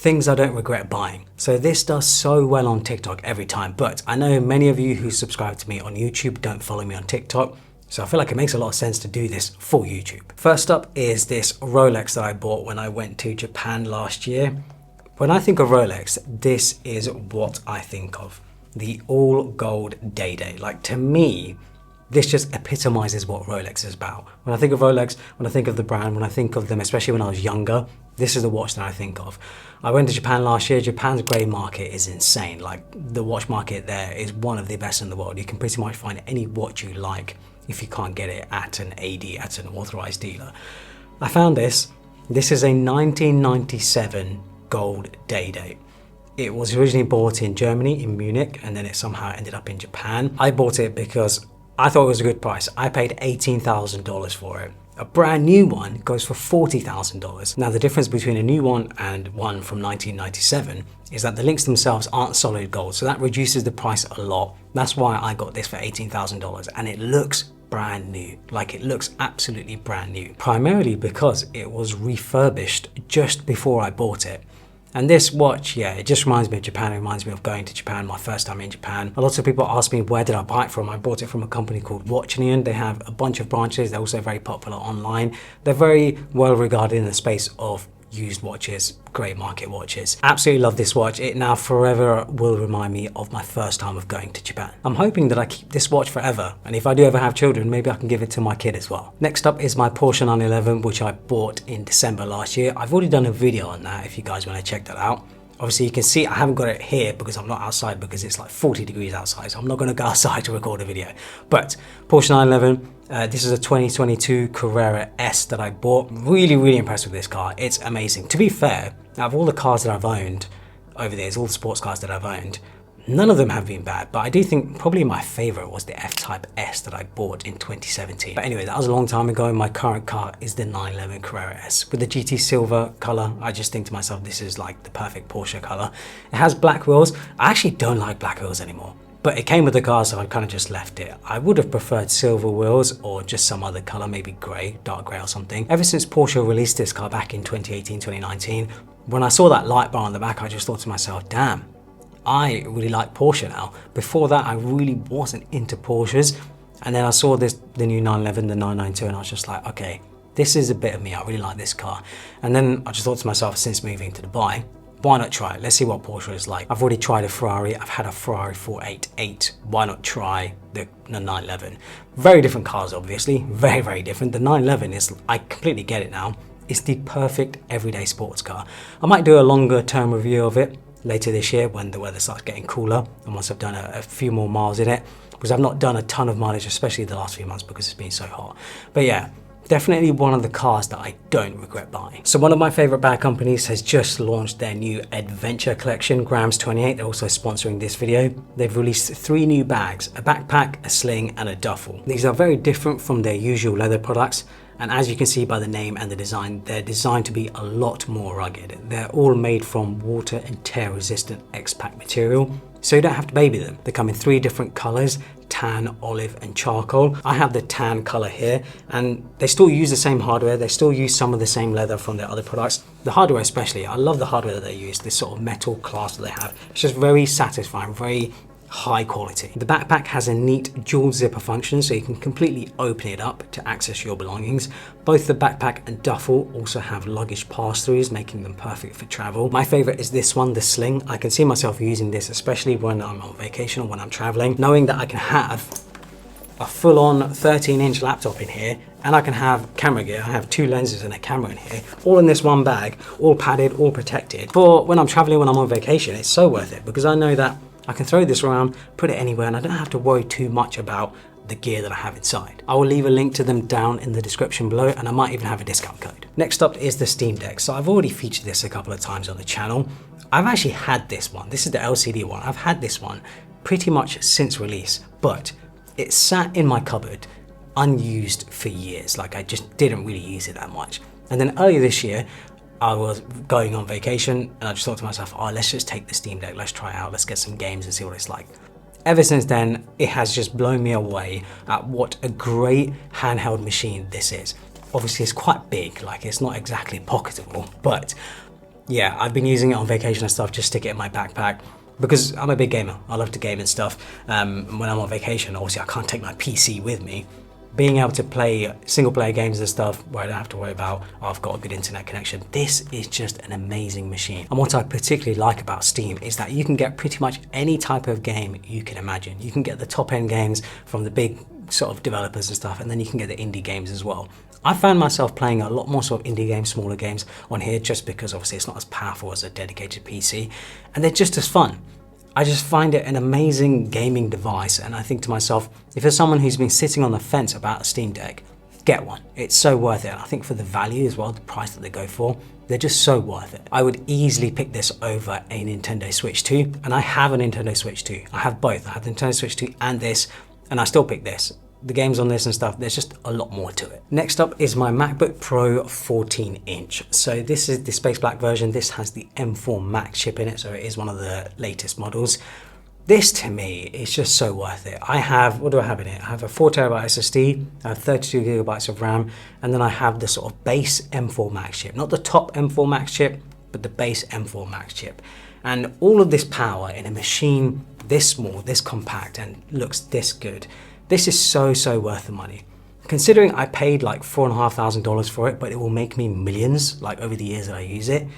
Things I don't regret buying. So this does so well on TikTok every time, but I know many of you who subscribe to me on YouTube don't follow me on TikTok, so I feel like it makes a lot of sense to do this for YouTube. First up is this Rolex that I bought when I went to Japan last year. When I think of Rolex, this is what I think of. The all gold day. Like, to me, this just epitomizes what Rolex is about. When I think of Rolex, when I think of the brand, when I think of them, especially when I was younger, this is the watch that I think of. I went to Japan last year. Japan's grey market is insane. Like, the watch market there is one of the best in the world. You can pretty much find any watch you like if you can't get it at an AD, at an authorized dealer. I found this. This is a 1997 gold day date. It was originally bought in Germany, in Munich, and then it somehow ended up in Japan. I bought it because I thought it was a good price. I paid $18,000 for it. A brand new one goes for $40,000. Now, the difference between a new one and one from 1997 is that the links themselves aren't solid gold, so that reduces the price a lot. That's why I got this for $18,000, and it looks brand new. Like, it looks absolutely brand new, primarily because it was refurbished just before I bought it. And this watch, yeah, it just reminds me of Japan. It reminds me of going to Japan, my first time in Japan. A lot of people ask me, where did I buy it from? I bought it from a company called Watchnian. They have a bunch of branches. They're also very popular online. They're very well regarded in the space of used watches, great market watches. Absolutely love this watch. It now forever will remind me of my first time of going to Japan. I'm hoping that I keep this watch forever, and if I do ever have children, maybe I can give it to my kid as well. Next up is my Porsche 911, which I bought in December last year. I've already done a video on that if you guys want to check that out. Obviously, you can see I haven't got it here because I'm not outside, because it's like 40 degrees outside, so I'm not going to go outside to record a video. But Porsche 911, this is a 2022 Carrera S that I bought. Really impressed with this car. It's amazing. To be fair, out of all the cars that I've owned over the years, all the sports cars that I've owned, none of them have been bad, but I do think probably my favorite was the F-Type S that I bought in 2017. But anyway, that was a long time ago. My current car is the 911 Carrera S with the GT silver color. I just think to myself, this is like the perfect Porsche color. It has black wheels. I actually don't like black wheels anymore, but it came with the car, so I kind of just left it. I would have preferred silver wheels or just some other color, maybe gray, dark gray or something. Ever since Porsche released this car back in 2018, 2019, when I saw that light bar on the back, I just thought to myself, damn, I really like Porsche now. Before that, I really wasn't into Porsches. And then I saw the new 911, the 992, and I was just like, okay, this is a bit of me. I really like this car. And then I just thought to myself, since moving to Dubai, why not try it? Let's see what Porsche is like. I've already tried a Ferrari. I've had a Ferrari 488. Why not try the 911? Very different cars, obviously. Very different. The 911 is, I completely get it now. It's the perfect everyday sports car. I might do a longer term review of it later this year when the weather starts getting cooler and once I've done a few more miles in it, because I've not done a ton of mileage, especially the last few months because it's been so hot. But yeah, definitely one of the cars that I don't regret buying. So one of my favorite bag companies has just launched their new adventure collection, Grams 28. They're also sponsoring this video. They've released 3 new bags, a backpack, a sling, and a duffel. These are very different from their usual leather products. And as you can see by the name and the design, they're designed to be a lot more rugged. They're all made from water and tear resistant X-Pack material, so you don't have to baby them. They come in 3 different colors, tan, olive, and charcoal. I have the tan color here, and they still use the same hardware. They still use some of the same leather from their other products. The hardware especially, I love the hardware that they use, this sort of metal clasp that they have. It's just very satisfying, very high quality. The backpack has a neat dual zipper function, so you can completely open it up to access your belongings. Both the backpack and duffel also have luggage pass-throughs, making them perfect for travel. My favorite is this one, the sling. I can see myself using this, especially when I'm on vacation or when I'm traveling, knowing that I can have a full-on 13-inch laptop in here, and I can have camera gear. I have 2 lenses and a camera in here, all in this one bag, all padded, all protected. For when I'm traveling, when I'm on vacation, it's so worth it because I know that I can throw this around, put it anywhere, and I don't have to worry too much about the gear that I have inside. I will leave a link to them down in the description below, and I might even have a discount code. Next up is the Steam Deck. So I've already featured this a couple of times on the channel. I've actually had this one. This is the LCD one. I've had this one pretty much since release, but it sat in my cupboard unused for years. Like, I just didn't really use it that much. And then earlier this year, I was going on vacation and I just thought to myself, oh, let's just take the Steam Deck, let's try it out, let's get some games and see what it's like. Ever since then, it has just blown me away at what a great handheld machine this is. Obviously, it's quite big, like it's not exactly pocketable, but Yeah, I've been using it on vacation and stuff, just stick it in my backpack. Because I'm a big gamer, I love to game and stuff. When I'm on vacation, obviously I can't take my PC with me. Being able to play single player games and stuff where I don't have to worry about, oh, I've got a good internet connection. This is just an amazing machine. And what I particularly like about Steam is that you can get pretty much any type of game you can imagine. You can get the top end games from the big sort of developers and stuff, and then you can get the indie games as well. I found myself playing a lot more sort of indie games, smaller games on here, just because obviously it's not as powerful as a dedicated PC, and they're just as fun. I just find it an amazing gaming device, and I think to myself, if you're someone who's been sitting on the fence about a Steam Deck, get one. It's so worth it. And I think for the value as well, the price that they go for, they're just so worth it. I would easily pick this over a Nintendo Switch 2, and I have a Nintendo Switch 2. I have both. I have the Nintendo Switch 2 and this, and I still pick this. The games on this and stuff, there's just a lot more to it. Next up is my MacBook Pro 14-inch. So this is the space black version. This has the M4 Max chip in it, so it is one of the latest models. This to me is just so worth it. I have, what do I have in it? I have a 4TB SSD, I have 32GB of RAM, and then I have the sort of base M4 Max chip. Not the top M4 Max chip, but the base M4 Max chip. And all of this power in a machine this small, this compact, and looks this good. This is so worth the money. Considering I paid like $4,500 for it, but it will make me millions like over the years that I use it.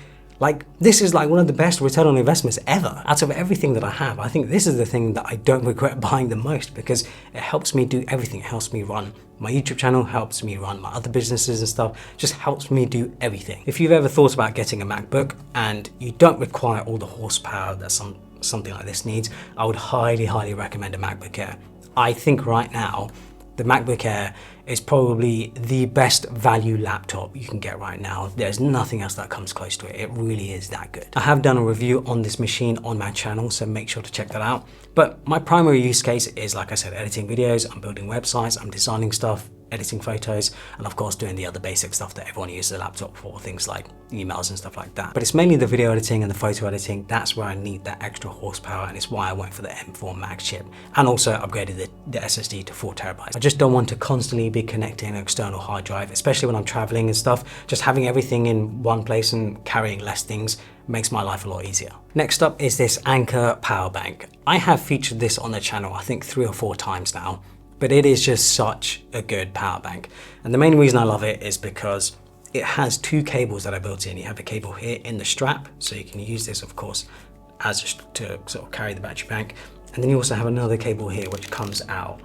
Like, this is like one of the best return on investments ever. Out of everything that I have, I think this is the thing that I don't regret buying the most, because it helps me do everything. It helps me run my YouTube channel, helps me run my other businesses and stuff, just helps me do everything. If you've ever thought about getting a MacBook and you don't require all the horsepower that something like this needs, I would highly recommend a MacBook Air. I think right now, the MacBook Air is probably the best value laptop you can get right now. There's nothing else that comes close to it. It really is that good. I have done a review on this machine on my channel, so make sure to check that out. But my primary use case is, like I said, editing videos, I'm building websites, I'm designing stuff, editing photos, and of course doing the other basic stuff that everyone uses a laptop for, things like emails and stuff like that. But it's mainly the video editing and the photo editing. That's where I need that extra horsepower, and it's why I went for the M4 Max chip, and also upgraded the SSD to 4TB. I just don't want to constantly be connecting an external hard drive, especially when I'm traveling and stuff. Just having everything in one place and carrying less things makes my life a lot easier. Next up is this Anker power bank. I have featured this on the channel, I think 3 or 4 times now. But it is just such a good power bank. And the main reason I love it is because it has 2 cables that are built in. You have a cable here in the strap, so you can use this, of course, as to sort of carry the battery bank. And then you also have another cable here which comes out.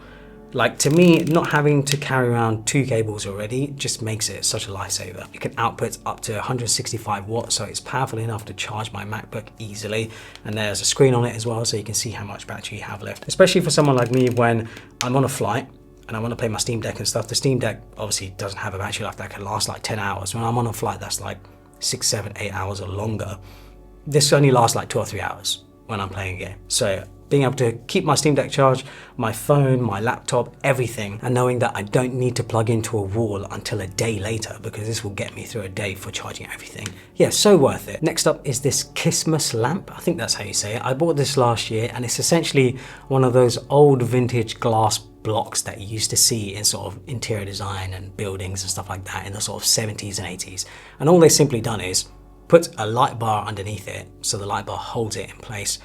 Like, to me, not having to carry around 2 cables already just makes it such a lifesaver. You can output up to 165 watts, so it's powerful enough to charge my MacBook easily. And there's a screen on it as well, so you can see how much battery you have left. Especially for someone like me when I'm on a flight and I want to play my Steam Deck and stuff. The Steam Deck obviously doesn't have a battery life that can last like 10 hours. When I'm on a flight that's like 6, 7, 8 hours or longer, this only lasts like 2 or 3 hours when I'm playing a game. So being able to keep my Steam Deck charged, my phone, my laptop, everything, and knowing that I don't need to plug into a wall until a day later, because this will get me through a day for charging everything. Yeah, so worth it. Next up is this Christmas lamp. I think that's how you say it. I bought this last year, and it's essentially one of those old vintage glass blocks that you used to see in sort of interior design and buildings and stuff like that in the sort of 70s and 80s. And all they've simply done is put a light bar underneath it, so the light bar holds it in place.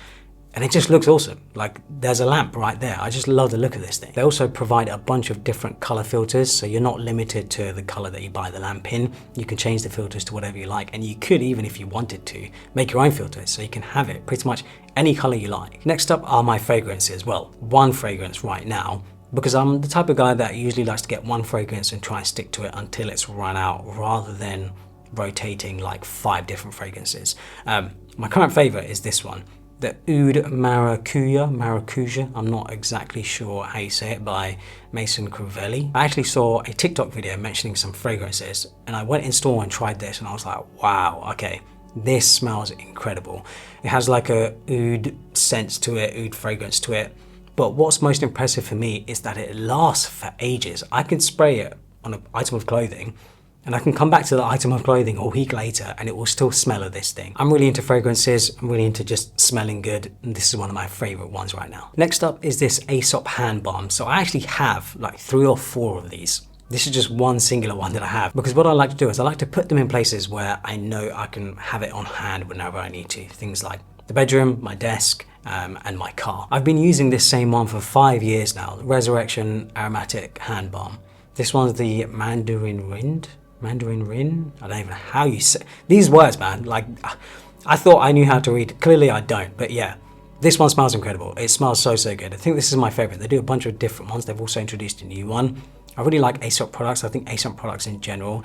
And it just looks awesome. Like, there's a lamp right there. I just love the look of this thing. They also provide a bunch of different color filters, so you're not limited to the color that you buy the lamp in. You can change the filters to whatever you like, and you could, even if you wanted to, make your own filters, so you can have it pretty much any color you like. Next up are my fragrances. Well, one fragrance right now, because I'm the type of guy that usually likes to get one fragrance and try and stick to it until it's run out, rather than rotating like 5 different fragrances. My current favorite is this one. The Oud Maracuja, I'm not exactly sure how you say it, by Mason Crivelli. I actually saw a TikTok video mentioning some fragrances, and I went in store and tried this, and I was like, wow, okay, this smells incredible. It has like a oud sense to it, oud fragrance to it. But what's most impressive for me is that it lasts for ages. I can spray it on an item of clothing, and I can come back to the item of clothing a week later and it will still smell of this thing. I'm really into fragrances, I'm really into just smelling good, and this is one of my favorite ones right now. Next up is this Aesop hand balm. So I actually have like 3 or 4 of these. This is just one singular one that I have, because what I like to do is I like to put them in places where I know I can have it on hand whenever I need to. Things like the bedroom, my desk, and my car. I've been using this same one for 5 years now, the Resurrection Aromatic Hand Balm. This one's the Mandarin Rin? I don't even know how you say these words, man. Like, I thought I knew how to read. Clearly I don't, but yeah. This one smells incredible. It smells so good. I think this is my favorite. They do a bunch of different ones. They've also introduced a new one. I really like Aesop products. I think Aesop products in general,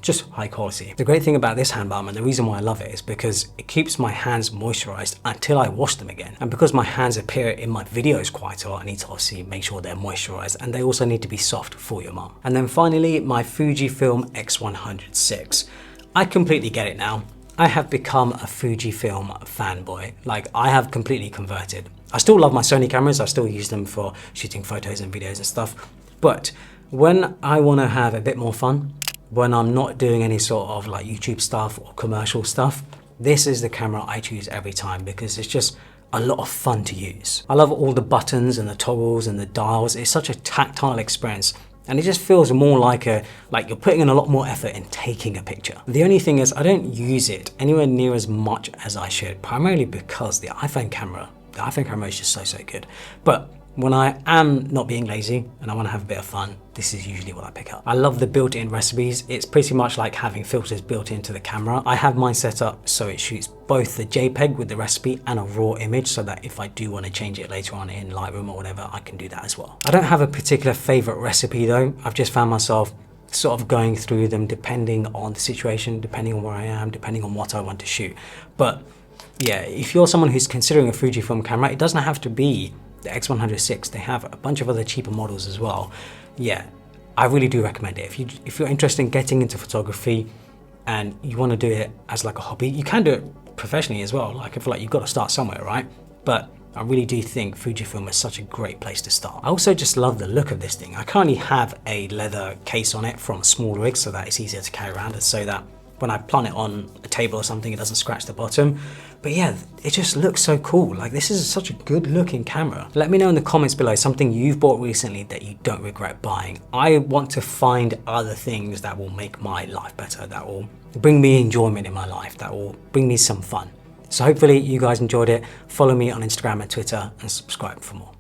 just high quality. The great thing about this hand balm, and the reason why I love it, is because it keeps my hands moisturized until I wash them again. And because my hands appear in my videos quite a lot, I need to obviously make sure they're moisturized, and they also need to be soft for your mum. And then finally, my Fujifilm X100VI. I completely get it now. I have become a Fujifilm fanboy. Like, I have completely converted. I still love my Sony cameras. I still use them for shooting photos and videos and stuff. But when I want to have a bit more fun, when I'm not doing any sort of like YouTube stuff or commercial stuff, this is the camera I choose every time, because it's just a lot of fun to use. I love all the buttons and the toggles and the dials. It's such a tactile experience. And it just feels more like you're putting in a lot more effort in taking a picture. The only thing is I don't use it anywhere near as much as I should, primarily because the iPhone camera is just so good. But when I am not being lazy and I want to have a bit of fun, this is usually what I pick up. I love the built-in recipes. It's pretty much like having filters built into the camera. I have mine set up so it shoots both the JPEG with the recipe and a raw image, so that if I do want to change it later on in Lightroom or whatever, I can do that as well. I don't have a particular favorite recipe though. I've just found myself sort of going through them depending on the situation, depending on where I am, depending on what I want to shoot. But yeah, if you're someone who's considering a Fujifilm camera, it doesn't have to be the X100VI. They have a bunch of other cheaper models as well. Yeah, I really do recommend it. If you're interested in getting into photography and you want to do it as like a hobby, you can do it professionally as well. Like, I feel like you've got to start somewhere, right? But I really do think Fujifilm is such a great place to start. I also just love the look of this thing. I currently have a leather case on it from a small rig so that it's easier to carry around, and so that when I plant it on a table or something, it doesn't scratch the bottom. But yeah, it just looks so cool. Like, this is such a good looking camera. Let me know in the comments below something you've bought recently that you don't regret buying. I want to find other things that will make my life better, that will bring me enjoyment in my life, that will bring me some fun. So hopefully you guys enjoyed it. Follow me on Instagram and Twitter and subscribe for more.